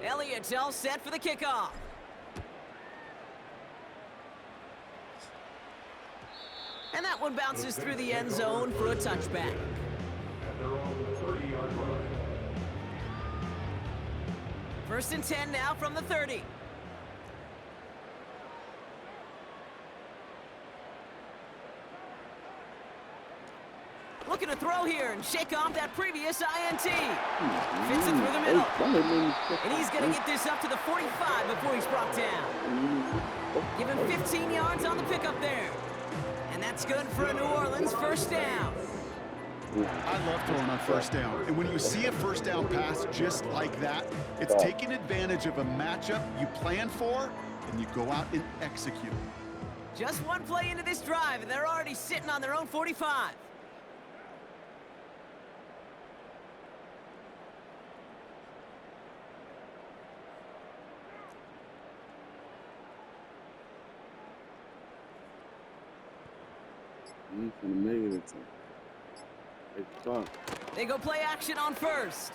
Elliott's all set for the kickoff. And that one bounces through the end zone for a touchback. First and 10 now from the 30. Looking to throw here and shake off that previous INT. Fits it through the middle. And he's going to get this up to the 45 before he's brought down. Give him 15 yards on the pickup there. And that's good for a New Orleans first down. I love throwing on first down. And when you see a first down pass just like that, it's taking advantage of a matchup you plan for, and you go out and execute. Just one play into this drive, and they're already sitting on their own 45. They go play action on first.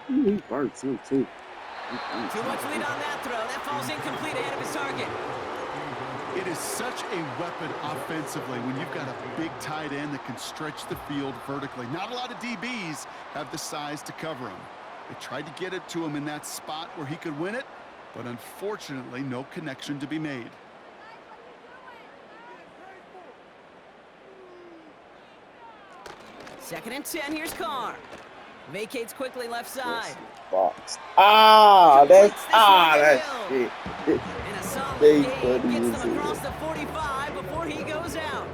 He barks too. Too much lead on that throw. That falls incomplete ahead of his target. It is such a weapon offensively when you've got a big tight end that can stretch the field vertically. Not a lot of DBs have the size to cover him. They tried to get it to him in that spot where he could win it, but unfortunately, no connection to be made. Second and 10, here's Carr. Vacates quickly left side. Box. That's shit. And a solid gain gets them across the 45 before he goes out.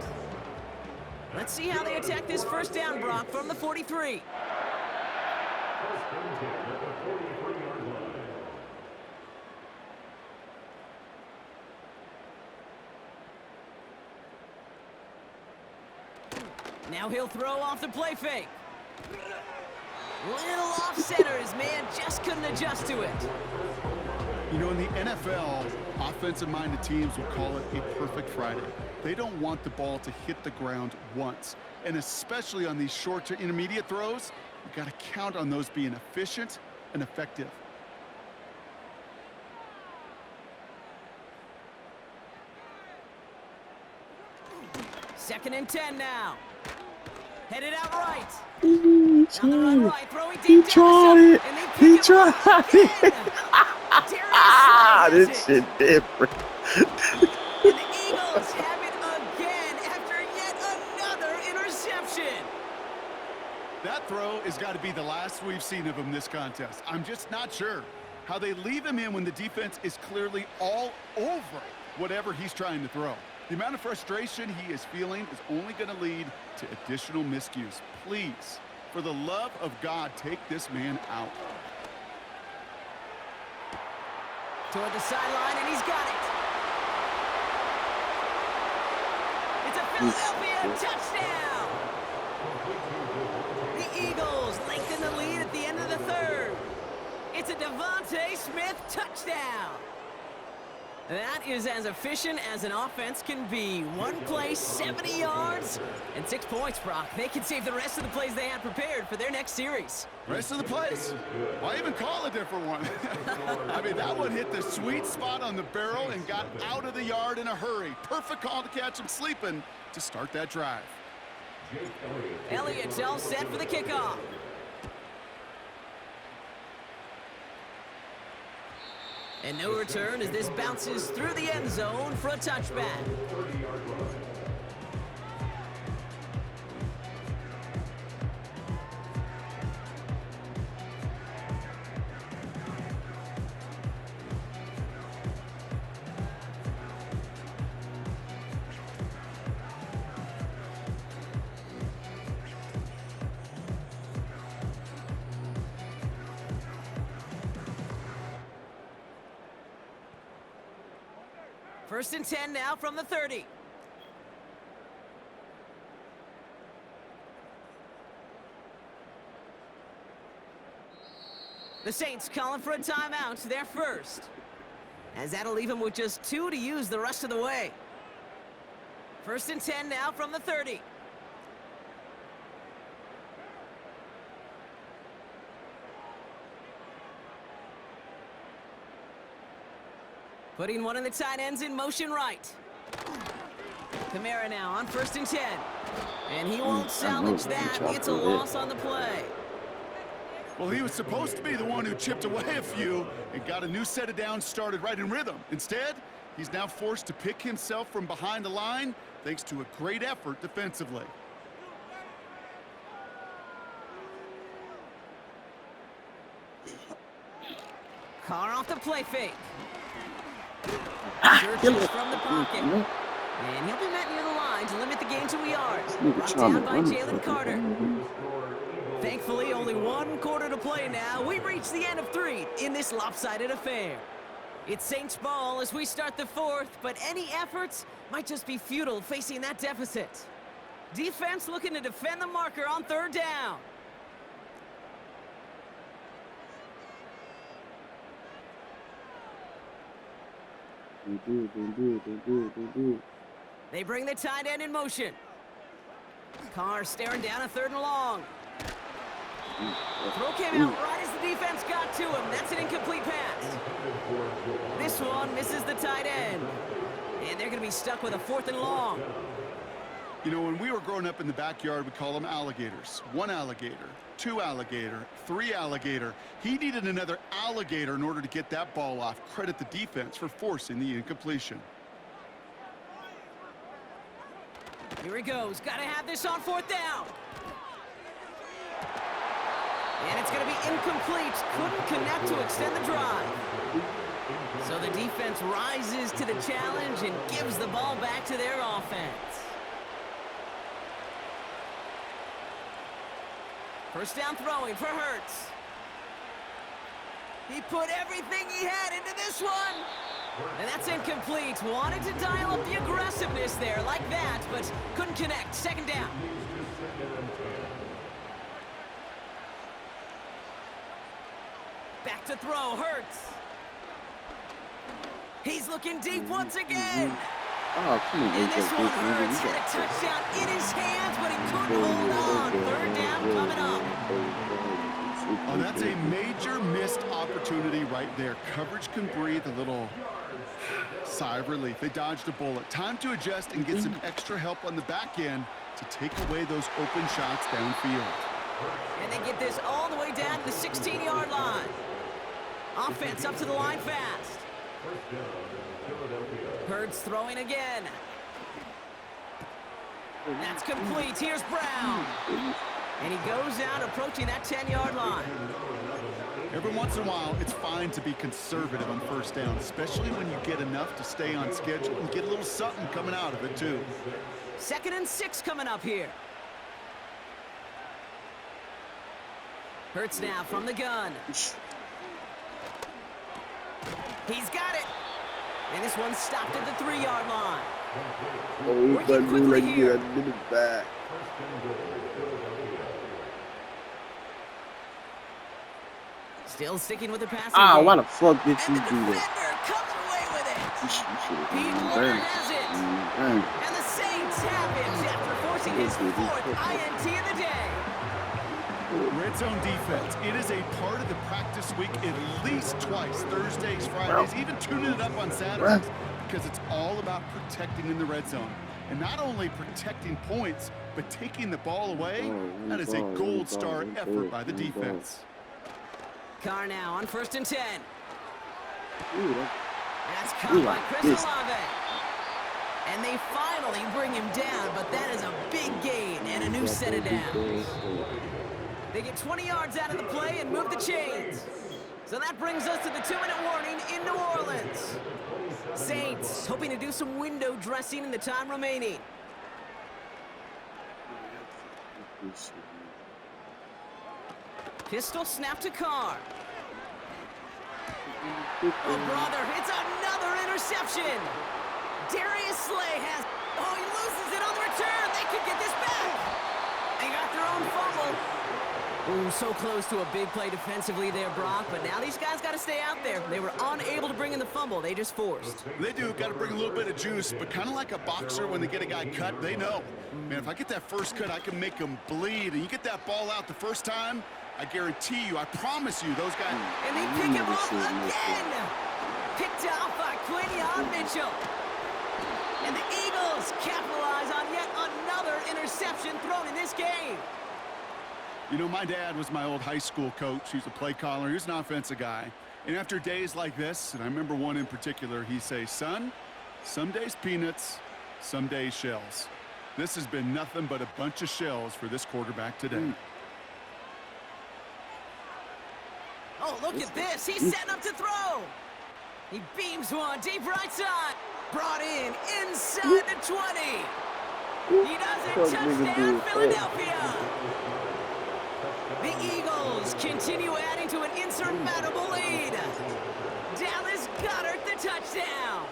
Let's see how they attack this first down, Brock, from the 43. Now he'll throw off the play fake. Little off center, his man just couldn't adjust to it. You know, in the NFL, offensive-minded teams will call it a perfect Friday. They don't want the ball to hit the ground once. And especially on these short to intermediate throws, you've got to count on those being efficient and effective. Second and 10 now. Headed out right. He On the run right, throwing deep He down tried the it. center, and they He pick him up tried again. Darius This Slay shit different. has it. And the Eagles have it again after yet another interception. That throw has got to be the last we've seen of him this contest. I'm just not sure how they leave him in when the defense is clearly all over whatever he's trying to throw. The amount of frustration he is feeling is only going to lead to additional miscues. Please, for the love of God, take this man out. Toward the sideline, and he's got it. It's a Philadelphia touchdown. The Eagles lengthen the lead at the end of the third. It's a Devontae Smith touchdown. That is as efficient as an offense can be. One play, 70 yards, and 6 points, Brock. They can save the rest of the plays they had prepared for their next series. Rest of the plays? Why even call a different one? I mean, that one hit the sweet spot on the barrel and got out of the yard in a hurry. Perfect call to catch him sleeping to start that drive. Elliott's all set for the kickoff. And no return as this bounces through the end zone for a touchback. First and 10 now from the 30. The Saints calling for a timeout, their first. As that'll leave them with just 2 to use the rest of the way. First and 10 now from the 30. Putting one of the tight ends in motion right. Kamara now on 1st and 10. And he won't salvage that. It's a loss on the play. Well, he was supposed to be the one who chipped away a few and got a new set of downs started right in rhythm. Instead, he's now forced to pick himself from behind the line thanks to a great effort defensively. Carr off the play fake. Searches from the pocket. And he'll be met near the line to limit the gain to a yard. Brought down by Jalen Carter. Thankfully, only 1 quarter to play now. We've reached the end of 3 in this lopsided affair. It's Saints ball as we start the 4th, but any efforts might just be futile facing that deficit. Defense looking to defend the marker on 3rd down. They bring the tight end in motion. Carr staring down a 3rd and long. Throw came out right as the defense got to him. That's an incomplete pass. This one misses the tight end. And they're going to be stuck with a 4th and long. You know, when we were growing up in the backyard, we call them alligators. 1 alligator, 2 alligator, 3 alligator. He needed another alligator in order to get that ball off. Credit the defense for forcing the incompletion. Here he goes. Got to have this on 4th down. And it's going to be incomplete. Couldn't connect to extend the drive. So the defense rises to the challenge and gives the ball back to their offense. 1st down throwing for Hurts. He put everything he had into this one. And that's incomplete. Wanted to dial up the aggressiveness there like that, but couldn't connect. 2nd down. Back to throw, Hurts. He's looking deep once again. Oh, come on, And this one, Hurts had a touchdown in his hands, but he couldn't hold on. 3rd down coming up. Oh, that's a major missed opportunity right there. Coverage can breathe a little sigh of relief. They dodged a bullet. Time to adjust and get some extra help on the back end to take away those open shots downfield. And they get this all the way down to the 16-yard line. Offense up to the line fast. Hurts throwing again. That's complete. Here's Brown. And he goes out approaching that 10-yard line. Every once in a while, it's fine to be conservative on 1st down, especially when you get enough to stay on schedule and get a little something coming out of it, too. 2nd and 6 coming up here. Hurts now from the gun. He's got it. And this one's stopped at the 3-yard line. Oh, but like you had a minute back. Still sticking with the passing Ah, game. why the fuck did And you the do defender that? comes away with it. Pete Burn. has it. And the Saints have it after forcing his 4th INT of the day. Red zone defense. It is a part of the practice week at least twice. Thursdays, Fridays, even tuning it up on Saturdays. Because it's all about protecting in the red zone. And not only protecting points, but taking the ball away. That is a gold star effort by the defense. Carr now on 1st and 10. Ooh, That's caught by Chris Olave. And they finally bring him down, but that is a big gain and a new set of downs. They get 20 yards out of the play and move the chains. So that brings us to the 2-minute warning in New Orleans. Saints hoping to do some window dressing in the time remaining. Pistol snap to Carr. Oh, brother, it's another interception. Darius Slay has... Oh, he loses it on the return. They could get this back. They got their own fumble. Ooh, so close to a big play defensively there, Brock. But now these guys got to stay out there. They were unable to bring in the fumble. They just forced. They do. Got to bring a little bit of juice. But kind of like a boxer when they get a guy cut, they know. Man, if I get that first cut, I can make him bleed. And you get that ball out the first time, I guarantee you, I promise you, those guys... And they pick him up again. Picked off by Quinion Mitchell. And the Eagles capitalize on yet another interception thrown in this game. You know, my dad was my old high school coach. He's a play caller. He was an offensive guy. And after days like this, and I remember one in particular, he'd say, son, some days peanuts, some days shells. This has been nothing but a bunch of shells for this quarterback today. Oh, look at this. He's setting up to throw. He beams one deep right side. Brought in inside the 20. He does it. Touchdown, Philadelphia. The Eagles continue adding to an insurmountable lead. Dallas Goedert the touchdown.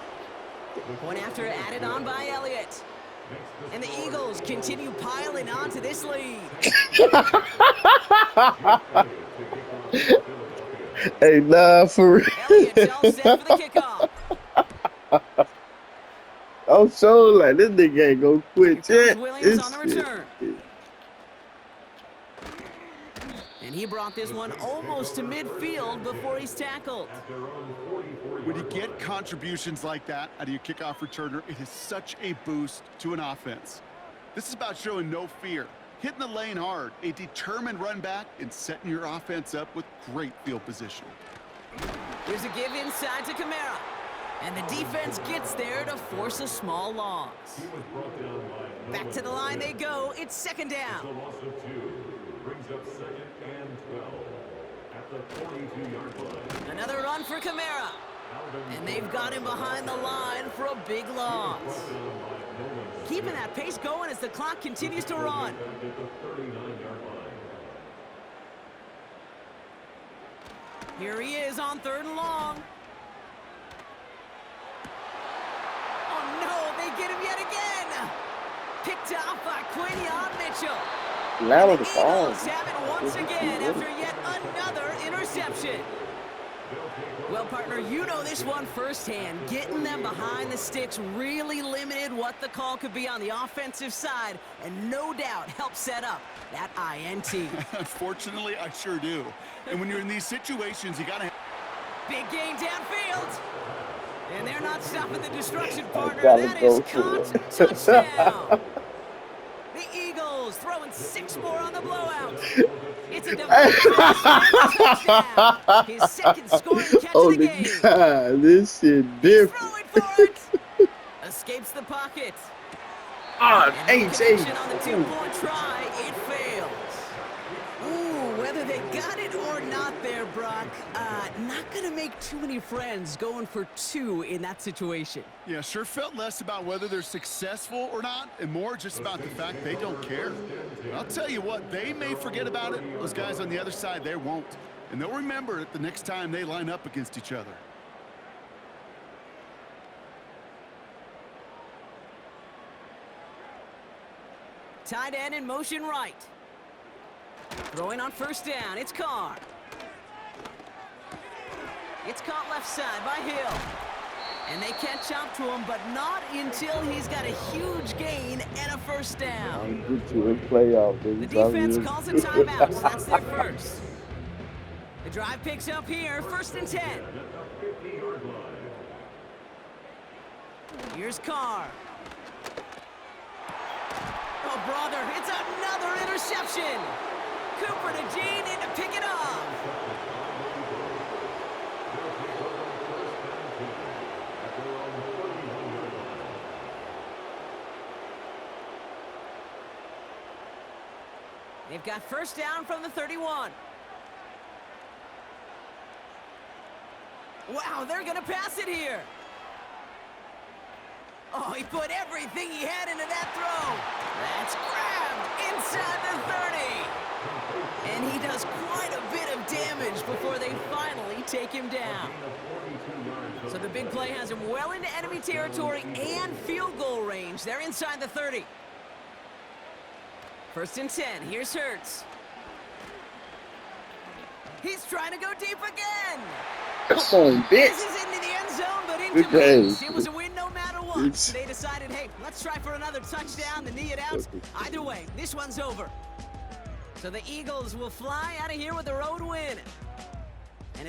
Point after added on by Elliott. And the Eagles continue piling on to this lead. Hey, nah, for real. Elliott's all set for the kickoff. I'm so like, this nigga ain't gonna quit yet. Williams on the return. And he brought this one almost to midfield before he's tackled. When you get contributions like that out of your kickoff returner, it is such a boost to an offense. This is about showing no fear, hitting the lane hard, a determined run back, and setting your offense up with great field position. Here's a give inside to Kamara. And the defense gets there to force a small loss. Back to the line they go. It's second down. Brings up 2nd and 12 at the 42-yard line. Another run for Kamara. And they've got him behind the line for a big loss. Keeping that pace going as the clock continues to run. Here he is on 3rd and long. Oh no, they get him yet again. Picked off by Quinion Mitchell. Now The the ball. Eagles have it once again after yet another interception. Well, partner, you know this one firsthand. Getting them behind the sticks really limited what the call could be on the offensive side, and no doubt helped set up that INT. Unfortunately, I sure do. And when you're in these situations, you gotta... Big gain downfield. And they're not stopping the destruction, partner. gotta That go is for caught. it. Touchdown. The Eagles throwing 6 more on the blowout. It's a touchdown. His second scoring catch Oh, of the the game. God, this shit He's different. throwing for it. Escapes the pocket. Ah, And the hey, connection on the 2-point try, it fails. Ooh, whether they got it or not there, Brock, not going to make too many friends going for 2 in that situation. Yeah, sure felt less about whether they're successful or not, and more just about the fact they don't care. I'll tell you what, they may forget about it. Those guys on the other side, they won't. And they'll remember it the next time they line up against each other. Tight end in motion right. Throwing on 1st down, it's Carr. It's caught left side by Hill. And they catch up to him, but not until he's got a huge gain and a 1st down. Get you in playoff, The baby. defense calls a timeout, so that's their first. The drive picks up here, 1st and 10. Here's Carr. Oh, brother, it's another interception. Cooper to Gene in to pick it up. They've got 1st down from the 31. Wow, they're going to pass it here. Oh, he put everything he had into that throw. That's grabbed inside the 30. And he does quite a bit of damage before they finally take him down. So the big play has him well into enemy territory and field goal range. They're inside the 30. 1st and 10. Here's Hurts. He's trying to go deep again. Come on, bitch. This is into the end zone, but incomplete. It was a win no matter what. They decided, hey, let's try for another touchdown to knee it out. Either way, this one's over. So the Eagles will fly out of here with a road win.